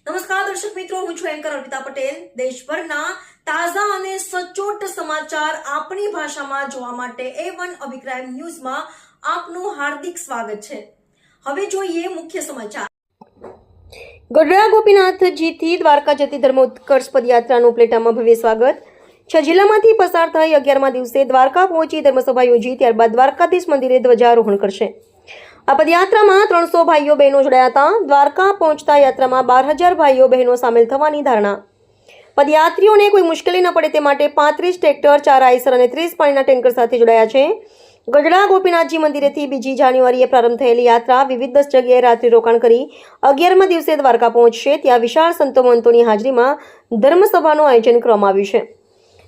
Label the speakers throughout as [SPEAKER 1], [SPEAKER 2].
[SPEAKER 1] નમસ્કાર દર્શક મિત્રો, હું છું એન્કર અર્પિતા પટેલ। દેશભરના તાજા અને સચોટ સમાચાર આપણી ભાષામાં જોવા માટે A1 અભિપ્રાય ન્યૂઝમાં આપનું હાર્દિક સ્વાગત છે। હવે જોઈએ મુખ્ય સમાચાર। ગઢડા ગોપીનાથજીથી દ્વારકા જતી ધર્મ ઉત્કર્ષ પદયાત્રાનું ઉપલેટામાં ભવ્ય સ્વાગત। 6 જિલ્લામાંથી પસાર થઈ 11મા દિવસે દ્વારકા પહોંચી ધર્મસભા યોજી ત્યારબાદ દ્વારકાધીશ મંદિરે ધ્વજારોહણ કરશે। આ પદયાત્રામાં 300 ભાઈઓ બહેનો જોડાયા હતા। દ્વારકા પહોંચતા યાત્રામાં 12,000 ભાઈઓ બહેનો સામેલ થવાની ધારણા। પદયાત્રીઓને કોઈ મુશ્કેલી ન પડે તે માટે 35 ટ્રેક્ટર, 4 આઈસર અને 30 પાણીના ટેન્કર સાથે જોડાયા છે। ગઢડા ગોપીનાથજી મંદિરેથી 2 જાન્યુઆરીએ પ્રારંભ થયેલી યાત્રા વિવિધ 10 જગ્યાએ રાત્રિ રોકાણ કરી 11મા દિવસે દ્વારકા પહોંચશે। ત્યાં વિશાળ સંતો મંતોની હાજરીમાં ધર્મસભાનું આયોજન કરવામાં આવ્યું છે।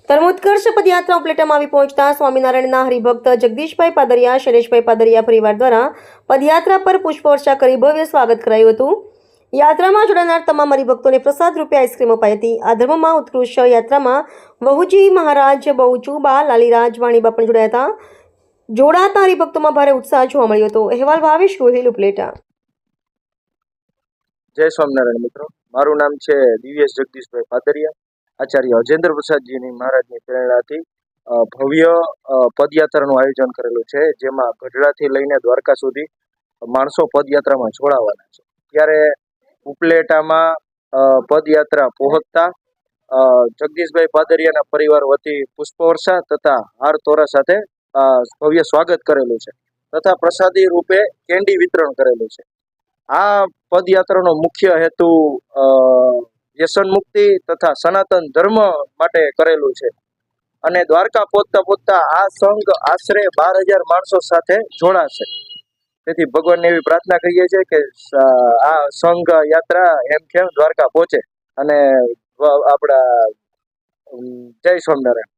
[SPEAKER 1] ધર્મોત્કર્ષ પદયાત્રા ઉપલેટામાં આવી પહોંચતા સ્વામિનારાયણના હરિભક્ત જગદીશભાઈ પાદરિયા, શૈલેષભાઈ પાદરિયા પરિવાર દ્વારા પદયાત્રા પર પુષ્પવર્ષા કરી ભવ્ય સ્વાગત કરાયું હતું। યાત્રામાં જોડાનાર તમામ હરિભક્તોને પ્રસાદ રૂપે આઈસ્ક્રીમ અપાઈ હતી। આ ધર્મમાં ઉત્કૃષ્ટ યાત્રામાં વહુજી મહારાજ, બહુચુબા, લાલીરાજ, વાણીબા પણ જોડાયા હતા। જોડાતા હરિભક્તોમાં ભારે ઉત્સાહ જોવા મળ્યો હતો। અહેવાલ ભાવેશ ગોહિલ, ઉપલેટા।
[SPEAKER 2] જય સ્વામિનારાયણ મિત્રો, મારું નામ છે દિવ્યેશ જગદીશભાઈ પાદરિયા। આચાર્ય અજેન્દ્ર પ્રસાદજીની મહારાજની પ્રેરણાથી ભવ્ય પદયાત્રાનું આયોજન કરેલું છે, જેમાં ગઢડાથી લઈને દ્વારકા સુધી માણસો પદયાત્રામાં જોડાવાના છે। ત્યારે ઉપલેટામાં પદયાત્રા પહોંચતા જગદીશભાઈ પાદરિયાના પરિવાર વતી પુષ્પવર્ષા તથા હાર તોરા સાથે ભવ્ય સ્વાગત કરેલું છે તથા પ્રસાદી રૂપે કેન્ડી વિતરણ કરેલું છે। આ પદયાત્રાનો મુખ્ય હેતુ વ્યસન મુક્તિ તથા સનાતન ધર્મ માટે કરેલું છે અને દ્વારકા પહોંચતા આ સંઘ આશરે 12,000 માણસો સાથે જોડાશે। તેથી ભગવાનને એવી પ્રાર્થના કરીએ છીએ કે આ સંઘ યાત્રા હેમખેમ દ્વારકા પહોંચે અને આપણા જય સ્વામિનારાયણ।